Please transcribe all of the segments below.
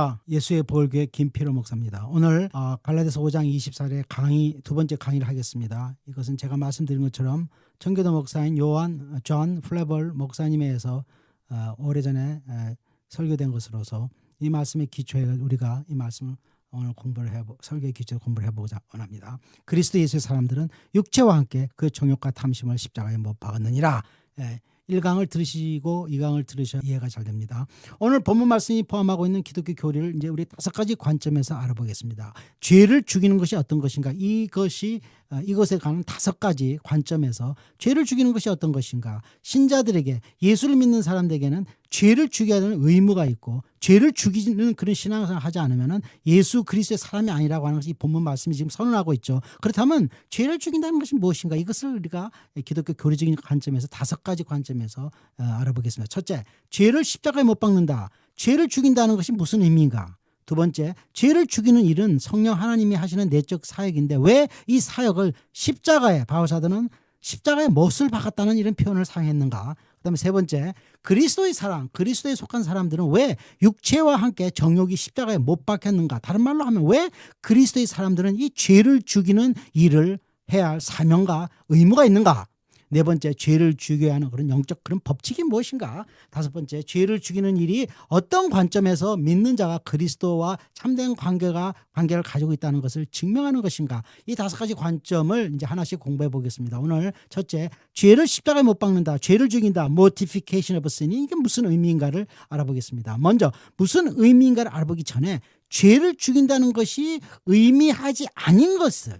안녕하십니까. 예수의 보혈교회 김필호 목사입니다. 오늘 갈라디아서 5장 24절의 강의, 두 번째 강의를 하겠습니다. 이것은 제가 말씀드린 것처럼 청교도 목사인 존 플레벌 목사님에 의해서 오래전에 설교된 것으로서 이 말씀의 기초에 우리가 이 말씀을 오늘 설교의 기초로 공부를 해보고자 원합니다. 그리스도 예수의 사람들은 육체와 함께 그 정욕과 탐심을 십자가에 못 박았느니라. 1강을 들으시고 2강을 들으셔야 이해가 잘 됩니다. 오늘 본문 말씀이 포함하고 있는 기독교 교리를 이제 우리 5가지 관점에서 알아보겠습니다. 죄를 죽이는 것이 어떤 것인가? 이것에 관한 5가지 관점에서 죄를 죽이는 것이 어떤 것인가? 신자들에게, 예수를 믿는 사람들에게는 죄를 죽여야 되는 의무가 있고, 죄를 죽이는 그런 신앙생활을 하지 않으면 예수 그리스도의 사람이 아니라고 하는 것이 이 본문 말씀이 지금 선언하고 있죠. 그렇다면 죄를 죽인다는 것이 무엇인가? 이것을 우리가 기독교 교리적인 관점에서 5가지 관점에서 알아보겠습니다. 첫째, 죄를 십자가에 못 박는다. 죄를 죽인다는 것이 무슨 의미인가? 두 번째, 죄를 죽이는 일은 성령 하나님이 하시는 내적 사역인데 왜 이 사역을 바울사도는 십자가에 못을 박았다는 이런 표현을 사용했는가? 그다음에 세 번째, 그리스도의 사람, 그리스도에 속한 사람들은 왜 육체와 함께 정욕이 십자가에 못 박혔는가? 다른 말로 하면 왜 그리스도의 사람들은 이 죄를 죽이는 일을 해야 할 사명과 의무가 있는가? 네 번째, 죄를 죽여야 하는 그런 영적 그런 법칙이 무엇인가? 다섯 번째, 죄를 죽이는 일이 어떤 관점에서 믿는 자가 그리스도와 참된 관계를 가지고 있다는 것을 증명하는 것인가? 이 5가지 관점을 이제 하나씩 공부해 보겠습니다. 오늘 첫째, 죄를 십자가에 못 박는다, 죄를 죽인다, mortification of sin, 이게 무슨 의미인가를 알아보겠습니다. 먼저 무슨 의미인가를 알아보기 전에 죄를 죽인다는 것이 의미하지 아닌 것이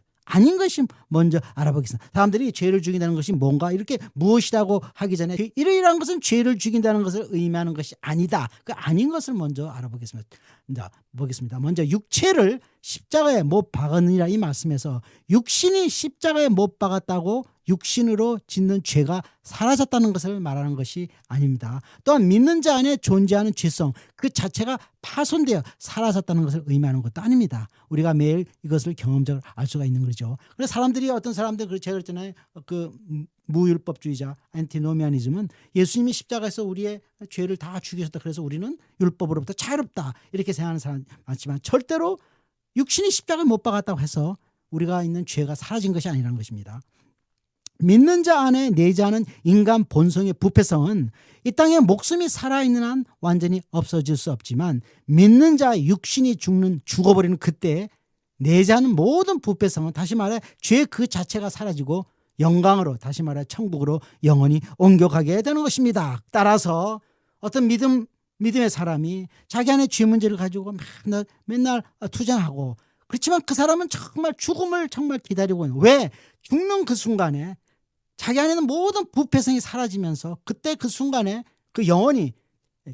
먼저 알아보겠습니다. 사람들이 죄를 죽인다는 것이 뭔가 이렇게 무엇이라고 하기 전에 이러이러한 것은 죄를 죽인다는 것을 의미하는 것이 아니다. 그 아닌 것을 먼저 알아보겠습니다. 먼저 육체를 십자가에 못 박았느니라 이 말씀에서 육신이 십자가에 못 박았다고 육신으로 짓는 죄가 사라졌다는 것을 말하는 것이 아닙니다. 또한 믿는 자 안에 존재하는 죄성 그 자체가 파손되어 사라졌다는 것을 의미하는 것도 아닙니다. 우리가 매일 이것을 경험적으로 알 수가 있는 거죠. 그래서 어떤 사람들 제가 그랬잖아요. 그 무율법주의자 안티노미아니즘은 예수님이 십자가에서 우리의 죄를 다 죽이셨다. 그래서 우리는 율법으로부터 자유롭다. 이렇게 생각하는 사람 많지만 절대로 육신이 십자가에 못 박았다고 해서 우리가 있는 죄가 사라진 것이 아니라는 것입니다. 믿는 자 안에 내재하는 인간 본성의 부패성은 이 땅에 목숨이 살아있는 한 완전히 없어질 수 없지만 믿는 자의 육신이 죽어버리는 그때 내재하는 모든 부패성은 다시 말해 죄 그 자체가 사라지고 영광으로 다시 말해 천국으로 영원히 옮겨가게 되는 것입니다. 따라서 어떤 믿음의 사람이 자기 안에 죄 문제를 가지고 맨날 투쟁하고 그렇지만 그 사람은 정말 죽음을 정말 기다리고 있는 왜? 죽는 그 순간에 자기 안에는 모든 부패성이 사라지면서 그때 그 순간에 그 영혼이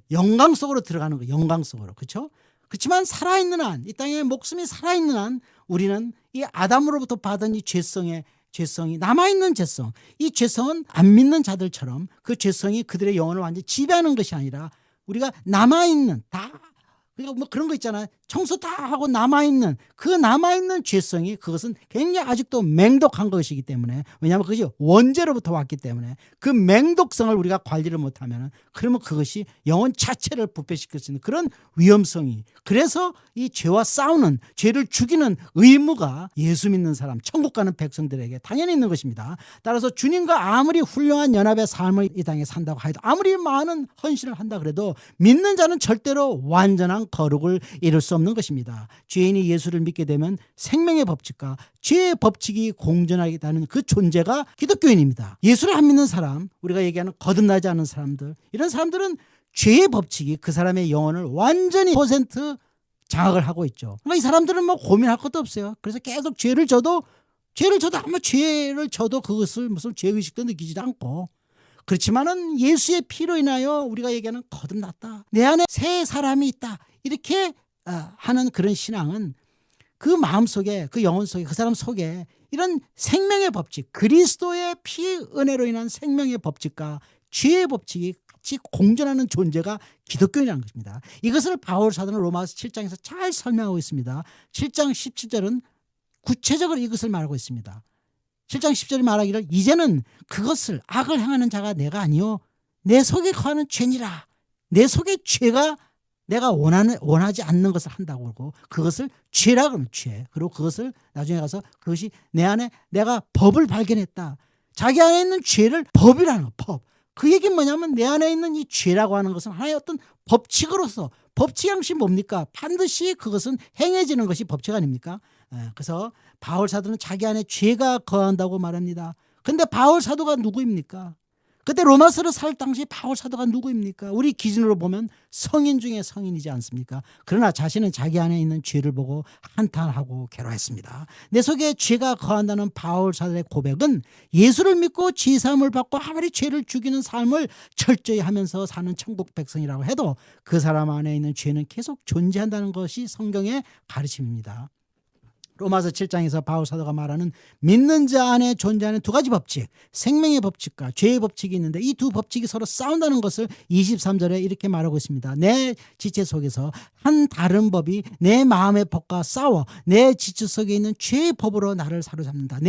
영광 속으로 들어가는 거예요. 영광 속으로. 그렇죠? 그렇지만 살아있는 한, 이 땅에 목숨이 살아있는 한 우리는 이 아담으로부터 받은 이 죄성이 남아있는 죄성, 이 죄성은 안 믿는 자들처럼 그 죄성이 그들의 영혼을 완전히 지배하는 것이 아니라 우리가 남아있는 그러니까 뭐 그런 거 있잖아요. 청소 다 하고 남아있는 죄성이 그것은 굉장히 아직도 맹독한 것이기 때문에 왜냐하면 그것이 원죄로부터 왔기 때문에 그 맹독성을 우리가 관리를 못하면 그러면 그것이 영혼 자체를 부패시킬 수 있는 그런 위험성이 그래서 이 죄와 싸우는 죄를 죽이는 의무가 예수 믿는 사람 천국 가는 백성들에게 당연히 있는 것입니다. 따라서 주님과 아무리 훌륭한 연합의 삶을 이 땅에 산다고 해도 아무리 많은 헌신을 한다 그래도 믿는 자는 절대로 완전한 거룩을 이룰 수 없는 것입니다. 죄인이 예수를 믿게 되면 생명의 법칙과 죄의 법칙이 공존하게 되는 그 존재가 기독교인입니다. 예수를 안 믿는 사람, 우리가 얘기하는 거듭나지 않은 사람들, 이런 사람들은 죄의 법칙이 그 사람의 영혼을 완전히 % 장악을 하고 있죠. 그러니까 이 사람들은 뭐 고민할 것도 없어요. 그래서 계속 죄를 져도 그것을 무슨 죄의식도 느끼지도 않고 그렇지만은 예수의 피로 인하여 우리가 얘기하는 거듭났다. 내 안에 새 사람이 있다. 이렇게 하는 그런 신앙은 그 마음속에 그 영혼 속에 그 사람 속에 이런 생명의 법칙 그리스도의 피 은혜로 인한 생명의 법칙과 죄의 법칙이 같이 공존하는 존재가 기독교인이라는 것입니다. 이것을 바울 사도는 로마서 7장에서 잘 설명하고 있습니다. 7장 17절은 구체적으로 이것을 말하고 있습니다. 7장 10절에 말하기를 이제는 그것을 악을 행하는 자가 내가 아니요 내 속에 거하는 죄니라. 내 속에 죄가 내가 원하지 않는 것을 한다고 그러고 그것을 죄라 그러면 죄. 그리고 그것을 나중에 가서 그것이 내 안에 내가 법을 발견했다. 자기 안에 있는 죄를 법이라는 거, 법. 그 얘기는 뭐냐면 내 안에 있는 이 죄라고 하는 것은 하나의 어떤 법칙으로서 법칙 양식이 뭡니까? 반드시 그것은 행해지는 것이 법칙 아닙니까? 그래서 바울 사도는 자기 안에 죄가 거한다고 말합니다. 근데 바울 사도가 누구입니까? 그때 로마서를 살 당시 바울 사도가 누구입니까? 우리 기준으로 보면 성인 중에 성인이지 않습니까? 그러나 자신은 자기 안에 있는 죄를 보고 한탄하고 괴로워했습니다. 내 속에 죄가 거한다는 바울 사도의 고백은 예수를 믿고 죄사함을 받고 아무리 죄를 죽이는 삶을 철저히 하면서 사는 천국 백성이라고 해도 그 사람 안에 있는 죄는 계속 존재한다는 것이 성경의 가르침입니다. 로마서 7장에서 바울 사도가 말하는 믿는 자 안에 존재하는 두 가지 법칙, 생명의 법칙과 죄의 법칙이 있는데 이 두 법칙이 서로 싸운다는 것을 23절에 이렇게 말하고 있습니다. 내 지체 속에서 한 다른 법이 내 마음의 법과 싸워 내 지체 속에 있는 죄의 법으로 나를 사로잡는다.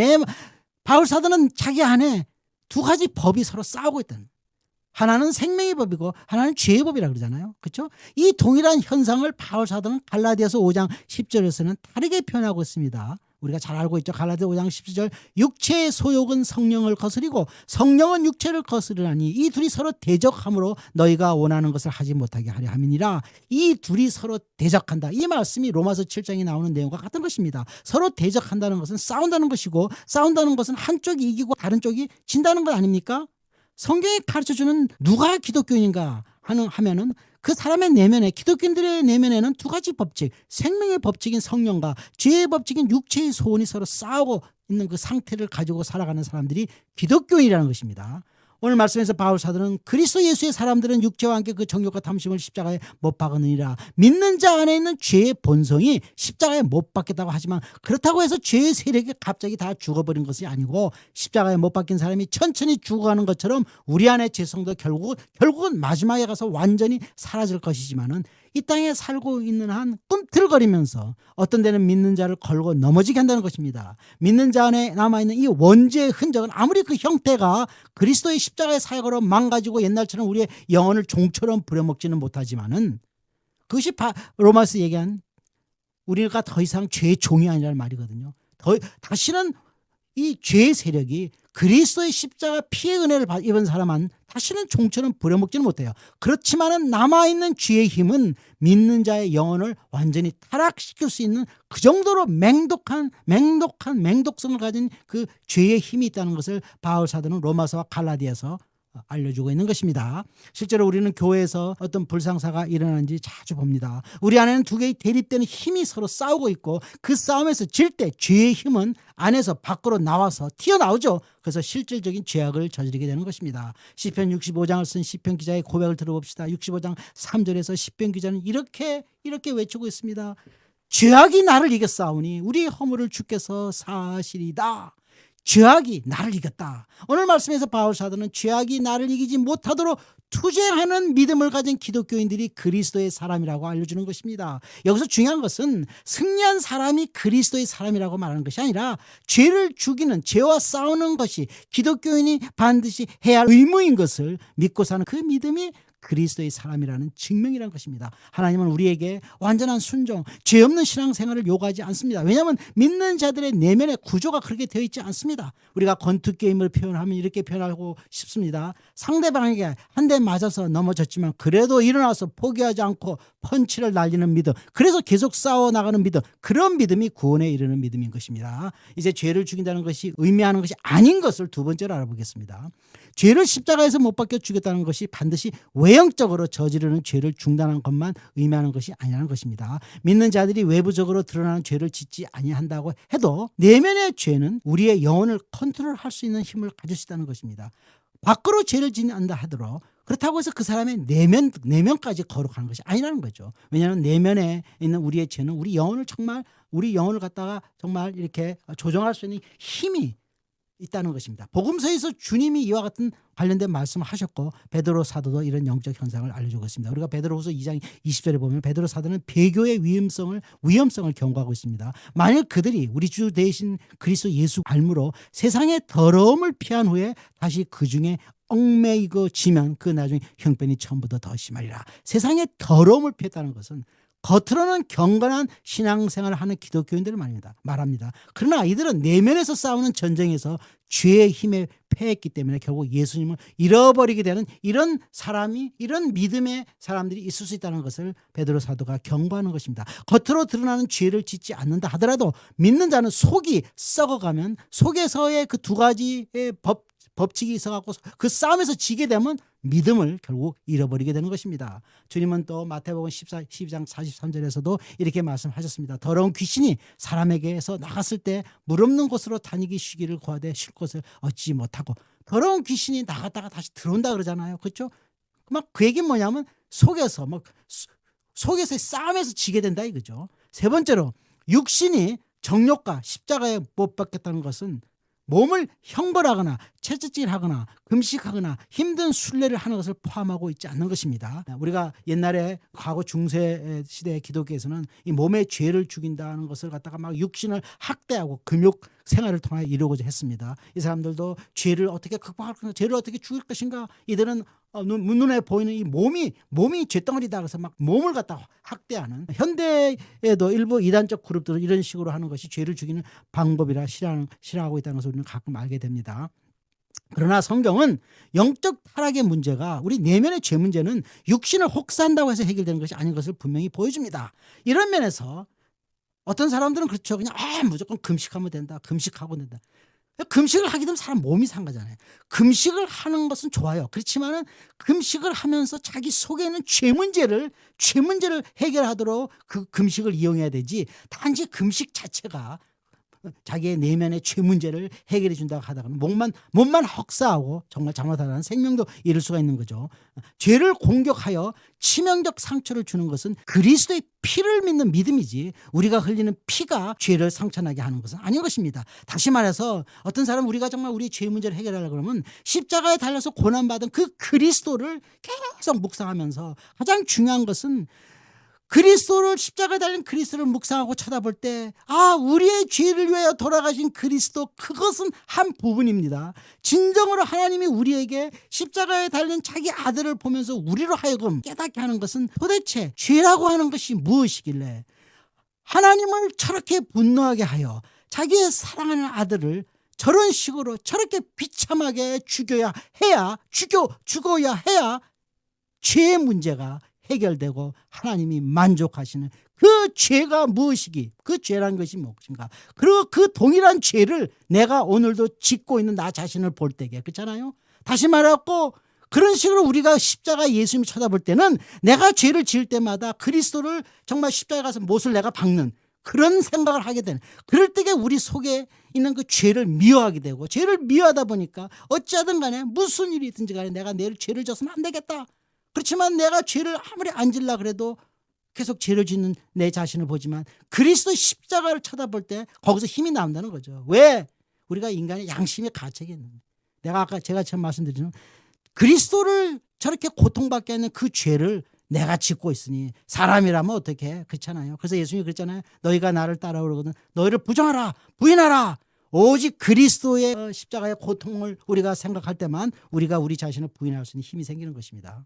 바울 사도는 자기 안에 두 가지 법이 서로 싸우고 있다는 거예요. 하나는 생명의 법이고 하나는 죄의 법이라고 그러잖아요. 그렇죠? 이 동일한 현상을 바울 사도는 갈라디아서 5장 10절에서는 다르게 표현하고 있습니다. 우리가 잘 알고 있죠. 갈라디아 5장 10절 육체의 소욕은 성령을 거스리고 성령은 육체를 거스르나니 이 둘이 서로 대적함으로 너희가 원하는 것을 하지 못하게 하려 함이니라. 이 둘이 서로 대적한다. 이 말씀이 로마서 7장에 나오는 내용과 같은 것입니다. 서로 대적한다는 것은 싸운다는 것이고 싸운다는 것은 한쪽이 이기고 다른 쪽이 진다는 것 아닙니까? 성경이 가르쳐주는 누가 기독교인인가 하면은 그 사람의 내면에 기독교인들의 내면에는 두 가지 법칙, 생명의 법칙인 성령과 죄의 법칙인 육체의 소원이 서로 싸우고 있는 그 상태를 가지고 살아가는 사람들이 기독교인이라는 것입니다. 오늘 말씀에서 바울 사도는 그리스도 예수의 사람들은 육체와 함께 그 정욕과 탐심을 십자가에 못 박으느니라. 믿는 자 안에 있는 죄의 본성이 십자가에 못 박겠다고 하지만 그렇다고 해서 죄의 세력이 갑자기 다 죽어버린 것이 아니고 십자가에 못 박힌 사람이 천천히 죽어가는 것처럼 우리 안의 죄성도 결국은 마지막에 가서 완전히 사라질 것이지만은 이 땅에 살고 있는 한 꿈틀거리면서 어떤 데는 믿는 자를 걸고 넘어지게 한다는 것입니다. 믿는 자 안에 남아있는 이 원죄의 흔적은 아무리 그 형태가 그리스도의 십자가의 사역으로 망가지고 옛날처럼 우리의 영혼을 종처럼 부려먹지는 못하지만은 그것이 로마서 얘기한 우리가 더 이상 죄의 종이 아니라는 말이거든요. 다시는 이 죄의 세력이 그리스도의 십자가 피의 은혜를 입은 사람은 다시는 종처럼 부려먹지는 못해요. 그렇지만은 남아있는 죄의 힘은 믿는 자의 영혼을 완전히 타락시킬 수 있는 그 정도로 맹독성을 가진 그 죄의 힘이 있다는 것을 바울 사도는 로마서와 갈라디아서 알려주고 있는 것입니다. 실제로 우리는 교회에서 어떤 불상사가 일어나는지 자주 봅니다. 우리 안에는 두 개의 대립되는 힘이 서로 싸우고 있고 그 싸움에서 질 때 죄의 힘은 안에서 밖으로 나와서 튀어나오죠. 그래서 실질적인 죄악을 저지르게 되는 것입니다. 시편 65장을 쓴 시편 기자의 고백을 들어봅시다. 65장 3절에서 시편 기자는 이렇게 외치고 있습니다. 죄악이 나를 이겼사오니 우리 허물을 주께서 사시리다. 죄악이 나를 이겼다. 오늘 말씀에서 바울 사도는 죄악이 나를 이기지 못하도록 투쟁하는 믿음을 가진 기독교인들이 그리스도의 사람이라고 알려주는 것입니다. 여기서 중요한 것은 승리한 사람이 그리스도의 사람이라고 말하는 것이 아니라 죄를 죽이는, 죄와 싸우는 것이 기독교인이 반드시 해야 할 의무인 것을 믿고 사는 그 믿음이 그리스도의 사람이라는 증명이라는 것입니다. 하나님은 우리에게 완전한 순종, 죄 없는 신앙생활을 요구하지 않습니다. 왜냐하면 믿는 자들의 내면의 구조가 그렇게 되어 있지 않습니다. 우리가 권투게임을 표현하면 이렇게 표현하고 싶습니다. 상대방에게 한 대 맞아서 넘어졌지만 그래도 일어나서 포기하지 않고 펀치를 날리는 믿음, 그래서 계속 싸워나가는 믿음, 그런 믿음이 구원에 이르는 믿음인 것입니다. 이제 죄를 죽인다는 것이 의미하는 것이 아닌 것을 두 번째로 알아보겠습니다. 죄를 십자가에서 못 박혀 죽였다는 것이 반드시 외형적으로 저지르는 죄를 중단한 것만 의미하는 것이 아니라는 것입니다. 믿는 자들이 외부적으로 드러나는 죄를 짓지 아니한다고 해도 내면의 죄는 우리의 영혼을 컨트롤할 수 있는 힘을 가질 수 있다는 것입니다. 밖으로 죄를 짓는다 하더라도 그렇다고 해서 그 사람의 내면까지 거룩한 것이 아니라는 거죠. 왜냐하면 내면에 있는 우리의 죄는 우리 영혼을 갖다가 정말 이렇게 조정할 수 있는 힘이 있다는 것입니다. 복음서에서 주님이 이와 같은 관련된 말씀을 하셨고 베드로 사도도 이런 영적 현상을 알려주고 있습니다. 우리가 베드로후서 2장 20절에 보면 베드로 사도는 배교의 위험성을 경고하고 있습니다. 만일 그들이 우리 주 대신 그리스도 예수 알므로 세상의 더러움을 피한 후에 다시 그 중에 얽매이고지면 그 나중에 형편이 처음보다 더 심하리라. 세상의 더러움을 피했다는 것은 겉으로는 경건한 신앙생활을 하는 기독교인들을 말합니다. 그러나 이들은 내면에서 싸우는 전쟁에서 죄의 힘에 패했기 때문에 결국 예수님을 잃어버리게 되는 이런 믿음의 사람들이 있을 수 있다는 것을 베드로 사도가 경고하는 것입니다. 겉으로 드러나는 죄를 짓지 않는다 하더라도 믿는 자는 속이 썩어가면 속에서의 그 두 가지의 법칙이 있어갖고 그 싸움에서 지게 되면 믿음을 결국 잃어버리게 되는 것입니다. 주님은 또 마태복음 12장 43절에서도 이렇게 말씀하셨습니다. 더러운 귀신이 사람에게서 나갔을 때 물 없는 곳으로 다니기 쉬기를 구하되 쉴 곳을 얻지 못하고, 더러운 귀신이 나갔다가 다시 들어온다 그러잖아요. 그렇죠? 막 그 얘기는 뭐냐면 속에서의 싸움에서 지게 된다 이거죠. 세 번째로 육신이 정욕과 십자가에 못 박혔다는 것은 몸을 형벌하거나 채찍질하거나 금식하거나 힘든 순례를 하는 것을 포함하고 있지 않는 것입니다. 우리가 옛날에 과거 중세 시대의 기독교에서는 이 몸의 죄를 죽인다는 것을 갖다가 막 육신을 학대하고 금욕 생활을 통하여 이루고자 했습니다. 이 사람들도 죄를 어떻게 극복할 것인가, 죄를 어떻게 죽일 것인가, 이들은 눈에 보이는 이 몸이 죄덩어리다 그래서 막 몸을 갖다 학대하는, 현대에도 일부 이단적 그룹들은 이런 식으로 하는 것이 죄를 죽이는 방법이라 싫어하고 있다는 것을 우리는 가끔 알게 됩니다. 그러나 성경은 영적 타락의 문제가, 우리 내면의 죄 문제는 육신을 혹사한다고 해서 해결되는 것이 아닌 것을 분명히 보여줍니다. 이런 면에서 어떤 사람들은 그렇죠. 그냥 무조건 금식하면 된다. 금식하고 된다. 금식을 하게 되면 사람 몸이 상하잖아요. 금식을 하는 것은 좋아요. 그렇지만은 금식을 하면서 자기 속에 있는 죄 문제를 해결하도록 그 금식을 이용해야 되지, 단지 금식 자체가 자기의 내면의 죄 문제를 해결해 준다고 하다가는 몸만 혹사하고 정말 잘못하다는 생명도 잃을 수가 있는 거죠. 죄를 공격하여 치명적 상처를 주는 것은 그리스도의 피를 믿는 믿음이지, 우리가 흘리는 피가 죄를 상처나게 하는 것은 아닌 것입니다. 다시 말해서 어떤 사람은 우리가 정말 우리의 죄 문제를 해결하려고 그러면 십자가에 달려서 고난받은 그 그리스도를 계속 묵상하면서, 가장 중요한 것은 그리스도를, 십자가에 달린 그리스도를 묵상하고 쳐다볼 때, 우리의 죄를 위하여 돌아가신 그리스도, 그것은 한 부분입니다. 진정으로 하나님이 우리에게 십자가에 달린 자기 아들을 보면서 우리로 하여금 깨닫게 하는 것은 도대체 죄라고 하는 것이 무엇이길래 하나님을 저렇게 분노하게 하여 자기의 사랑하는 아들을 저런 식으로 저렇게 비참하게 죽어야 해야 죄의 문제가 해결되고 하나님이 만족하시는 그 죄가 무엇이기, 그 죄란 것이 무엇인가. 그리고 그 동일한 죄를 내가 오늘도 짓고 있는 나 자신을 볼 때게, 그렇잖아요. 다시 말하고 그런 식으로 우리가 십자가 예수님을 쳐다볼 때는 내가 죄를 지을 때마다 그리스도를 정말 십자가에 가서 못을 내가 박는 그런 생각을 하게 되는, 그럴 때에 우리 속에 있는 그 죄를 미워하게 되고, 죄를 미워하다 보니까 어찌하든 간에 무슨 일이 있든지 간에 내가 내일 죄를 졌으면 안 되겠다. 그렇지만 내가 죄를 아무리 안 질라 그래도 계속 죄를 짓는 내 자신을 보지만 그리스도 십자가를 쳐다볼 때 거기서 힘이 나온다는 거죠. 왜? 우리가 인간의 양심의 가책이 있는 거예요. 제가 처음 말씀드리는 그리스도를 저렇게 고통받게 하는 그 죄를 내가 짓고 있으니 사람이라면 어떻게 해? 그렇잖아요. 그래서 예수님이 그랬잖아요. 너희가 나를 따라오거든 너희를 부인하라. 오직 그리스도의 십자가의 고통을 우리가 생각할 때만 우리가 우리 자신을 부인할 수 있는 힘이 생기는 것입니다.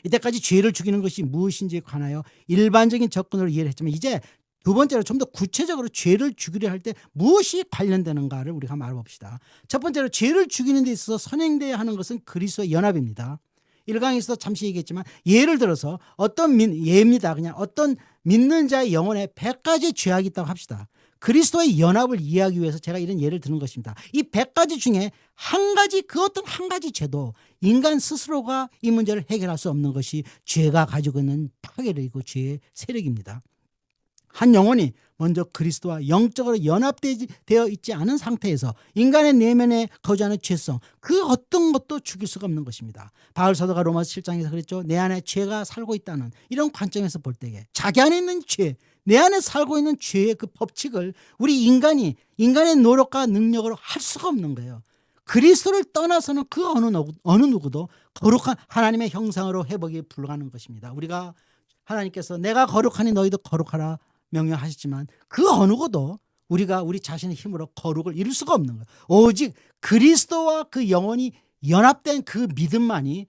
이때까지 죄를 죽이는 것이 무엇인지에 관하여 일반적인 접근으로 이해를 했지만, 이제 두 번째로 좀 더 구체적으로 죄를 죽이려 할 때 무엇이 관련되는가를 우리가 말해봅시다. 첫 번째로 죄를 죽이는 데 있어서 선행되어야 하는 것은 그리스도의 연합입니다. 1강에서도 잠시 얘기했지만, 예를 들어서 어떤 믿는 자의 영혼에 100가지 죄악이 있다고 합시다. 그리스도의 연합을 이해하기 위해서 제가 이런 예를 드는 것입니다. 이 100가지 중에 그 어떤 한 가지 죄도 인간 스스로가 이 문제를 해결할 수 없는 것이 죄가 가지고 있는 파괴력이고 죄의 세력입니다. 한 영혼이 먼저 그리스도와 영적으로 연합되어 있지 않은 상태에서 인간의 내면에 거주하는 죄성, 그 어떤 것도 죽일 수가 없는 것입니다. 바울 사도가 로마서 7장에서 그랬죠. 내 안에 죄가 살고 있다는 이런 관점에서 볼 때에 자기 안에 있는 죄, 내 안에 살고 있는 죄의 그 법칙을 우리 인간의 노력과 능력으로 할 수가 없는 거예요. 그리스도를 떠나서는 그 어느 누구도 거룩한 하나님의 형상으로 회복이 불가능한 것입니다. 우리가 하나님께서 내가 거룩하니 너희도 거룩하라 명령하셨지만 그 어느 것도 우리가 우리 자신의 힘으로 거룩을 이룰 수가 없는 거예요. 오직 그리스도와 그 영혼이 연합된 그 믿음만이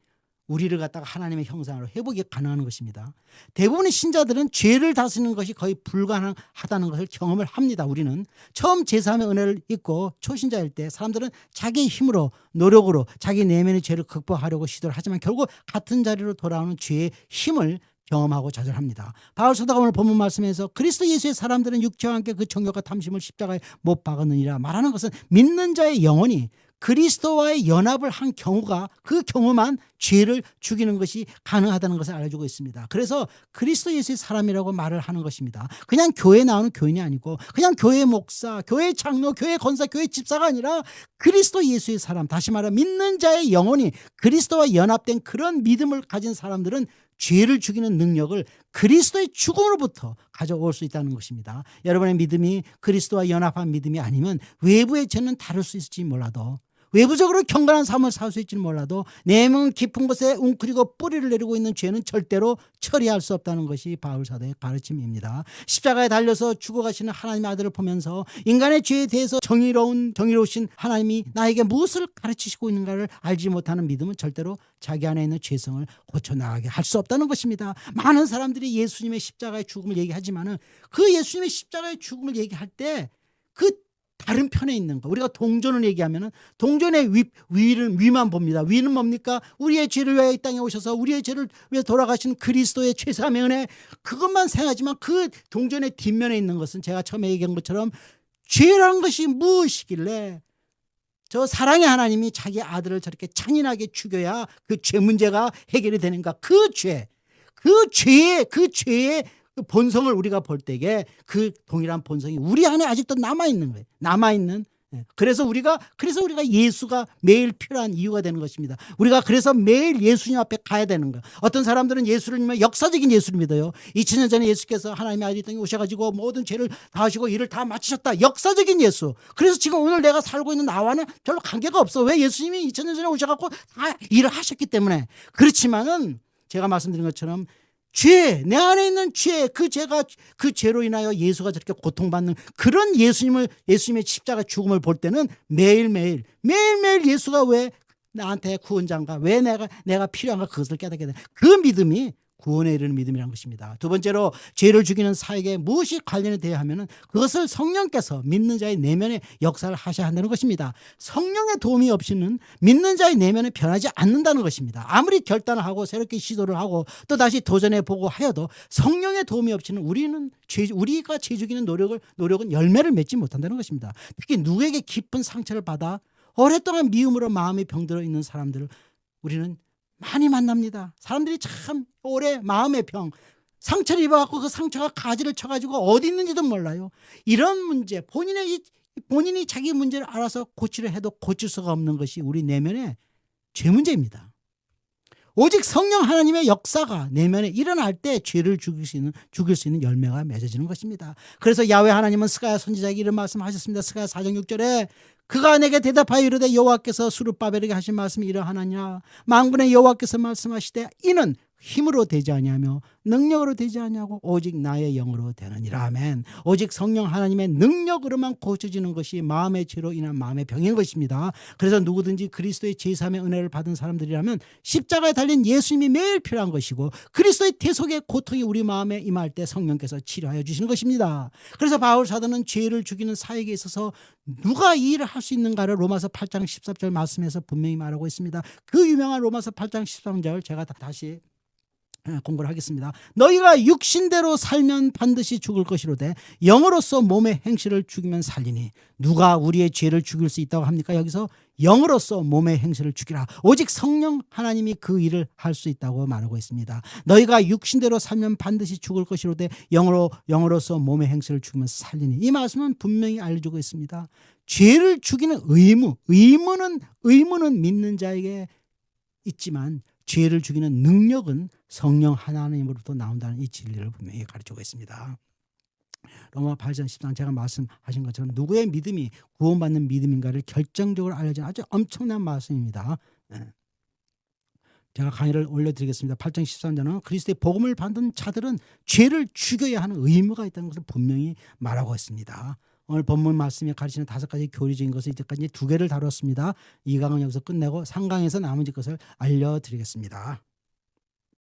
우리를 갖다가 하나님의 형상으로 회복이 가능한 것입니다. 대부분의 신자들은 죄를 다스리는 것이 거의 불가능하다는 것을 경험을 합니다. 우리는 처음 제3의 은혜를 입고 초신자일 때 사람들은 자기의 힘으로 노력으로 자기 내면의 죄를 극복하려고 시도를 하지만 결국 같은 자리로 돌아오는 죄의 힘을 경험하고 좌절합니다. 바울 사도가 오늘 본문 말씀에서 그리스도 예수의 사람들은 육체와 함께 그 정욕과 탐심을 십자가에 못 박았느니라 말하는 것은 믿는 자의 영혼이 그리스도와의 연합을 한 경우가 그 경우만 죄를 죽이는 것이 가능하다는 것을 알려주고 있습니다. 그래서 그리스도 예수의 사람이라고 말을 하는 것입니다. 그냥 교회에 나오는 교인이 아니고 그냥 교회 목사, 교회 장로, 교회 권사, 교회 집사가 아니라 그리스도 예수의 사람, 다시 말하면 믿는 자의 영혼이 그리스도와 연합된 그런 믿음을 가진 사람들은 죄를 죽이는 능력을 그리스도의 죽음으로부터 가져올 수 있다는 것입니다. 여러분의 믿음이 그리스도와 연합한 믿음이 아니면 외부의 죄는 다룰 수 있을지 몰라도 외부적으로 경건한 삶을 살 수 있지는 몰라도 내면 깊은 곳에 웅크리고 뿌리를 내리고 있는 죄는 절대로 처리할 수 없다는 것이 바울 사도의 가르침입니다. 십자가에 달려서 죽어가시는 하나님의 아들을 보면서 인간의 죄에 대해서 정의로우신 하나님이 나에게 무엇을 가르치시고 있는가를 알지 못하는 믿음은 절대로 자기 안에 있는 죄성을 고쳐나가게 할 수 없다는 것입니다. 많은 사람들이 예수님의 십자가의 죽음을 얘기하지만 그 예수님의 십자가의 죽음을 얘기할 때 그 다른 편에 있는 거, 우리가 동전을 얘기하면 동전의 위만 봅니다. 위는 뭡니까? 우리의 죄를 위하여 이 땅에 오셔서 우리의 죄를 위해 돌아가신 그리스도의 최삼의 은혜, 그것만 생각하지만 그 동전의 뒷면에 있는 것은 제가 처음에 얘기한 것처럼 죄라는 것이 무엇이길래 저 사랑의 하나님이 자기 아들을 저렇게 잔인하게 죽여야 그 죄 문제가 해결이 되는가? 그 죄의 그 본성을 우리가 볼 때에 그 동일한 본성이 우리 안에 아직도 남아있는 거예요. 남아있는. 그래서 우리가 예수가 매일 필요한 이유가 되는 것입니다. 우리가 그래서 매일 예수님 앞에 가야 되는 거예요. 어떤 사람들은 예수를 믿으면 역사적인 예수를 믿어요. 2000년 전에 예수께서 하나님의 아들이 땅에 오셔가지고 모든 죄를 다 하시고 일을 다 마치셨다. 역사적인 예수. 그래서 지금 오늘 내가 살고 있는 나와는 별로 관계가 없어. 왜? 예수님이 2000년 전에 오셔갖고 다 일을 하셨기 때문에. 그렇지만은 제가 말씀드린 것처럼 내 안에 있는 그 죄로 인하여 예수가 저렇게 고통받는 그런 예수님의 십자가 죽음을 볼 때는 매일매일 예수가 왜 나한테 구원자인가, 왜 내가 필요한가, 그것을 깨닫게 되는 그 믿음이 구원에 이르는 믿음이라는 것입니다. 두 번째로 죄를 죽이는 사역에 무엇이 관련이 되어야 하면은 그것을 성령께서 믿는 자의 내면에 역사를 하셔야 한다는 것입니다. 성령의 도움이 없이는 믿는 자의 내면은 변하지 않는다는 것입니다. 아무리 결단을 하고 새롭게 시도를 하고 또 다시 도전해 보고 하여도 성령의 도움이 없이는 우리가 죄 죽이는 노력은 열매를 맺지 못한다는 것입니다. 특히 누구에게 깊은 상처를 받아 오랫동안 미움으로 마음이 병들어 있는 사람들을 우리는 많이 만납니다. 사람들이 참 오래 마음의 병, 상처를 입어갖고 그 상처가 가지를 쳐가지고 어디 있는지도 몰라요. 이런 문제, 본인이 자기 문제를 알아서 고치려 해도 고칠 수가 없는 것이 우리 내면의 죄 문제입니다. 오직 성령 하나님의 역사가 내면에 일어날 때 죄를 죽일 수 있는 열매가 맺어지는 것입니다. 그래서 야훼 하나님은 스가랴 선지자에게 이런 말씀하셨습니다. 스가랴 4장 6절에 그가 내게 대답하여 이르되 여호와께서 스룹바벨에게 하신 말씀이 이러하느냐, 만군의 여호와께서 말씀하시되 이는 힘으로 되지 아니하며 능력으로 되지 아니하고 오직 나의 영으로 되느니라. 아멘. 오직 성령 하나님의 능력으로만 고쳐지는 것이 마음의 죄로 인한 마음의 병인 것입니다. 그래서 누구든지 그리스도의 제3의 은혜를 받은 사람들이라면 십자가에 달린 예수님이 매일 필요한 것이고 그리스도의 대속의 고통이 우리 마음에 임할 때 성령께서 치료하여 주시는 것입니다. 그래서 바울 사도는 죄를 죽이는 사역에 있어서 누가 이 일을 할 수 있는가를 로마서 8장 13절 말씀에서 분명히 말하고 있습니다. 그 유명한 로마서 8장 13절 제가 다시 공부를 하겠습니다. 너희가 육신대로 살면 반드시 죽을 것이로되 영으로서 몸의 행실을 죽이면 살리니 누가 우리의 죄를 죽일 수 있다고 합니까? 여기서 영으로서 몸의 행실을 죽이라. 오직 성령 하나님이 그 일을 할 수 있다고 말하고 있습니다. 너희가 육신대로 살면 반드시 죽을 것이로되 영으로서 몸의 행실을 죽이면 살리니, 이 말씀은 분명히 알려주고 있습니다. 죄를 죽이는 의무는 믿는 자에게 있지만 죄를 죽이는 능력은 성령 하나님으로부터 나온다는 이 진리를 분명히 가르치고 있습니다. 로마 8장 13 제가 말씀하신 것처럼 누구의 믿음이 구원받는 믿음인가를 결정적으로 알려진 아주 엄청난 말씀입니다. 예. 제가 강의를 올려드리겠습니다. 8장 13절은 그리스도의 복음을 받은 자들은 죄를 죽여야 하는 의무가 있다는 것을 분명히 말하고 있습니다. 오늘 본문 말씀에 가르치는 5가지 교리적인 것을 이제까지 2개를 다뤘습니다. 2강은 여기서 끝내고 3강에서 나머지 것을 알려드리겠습니다.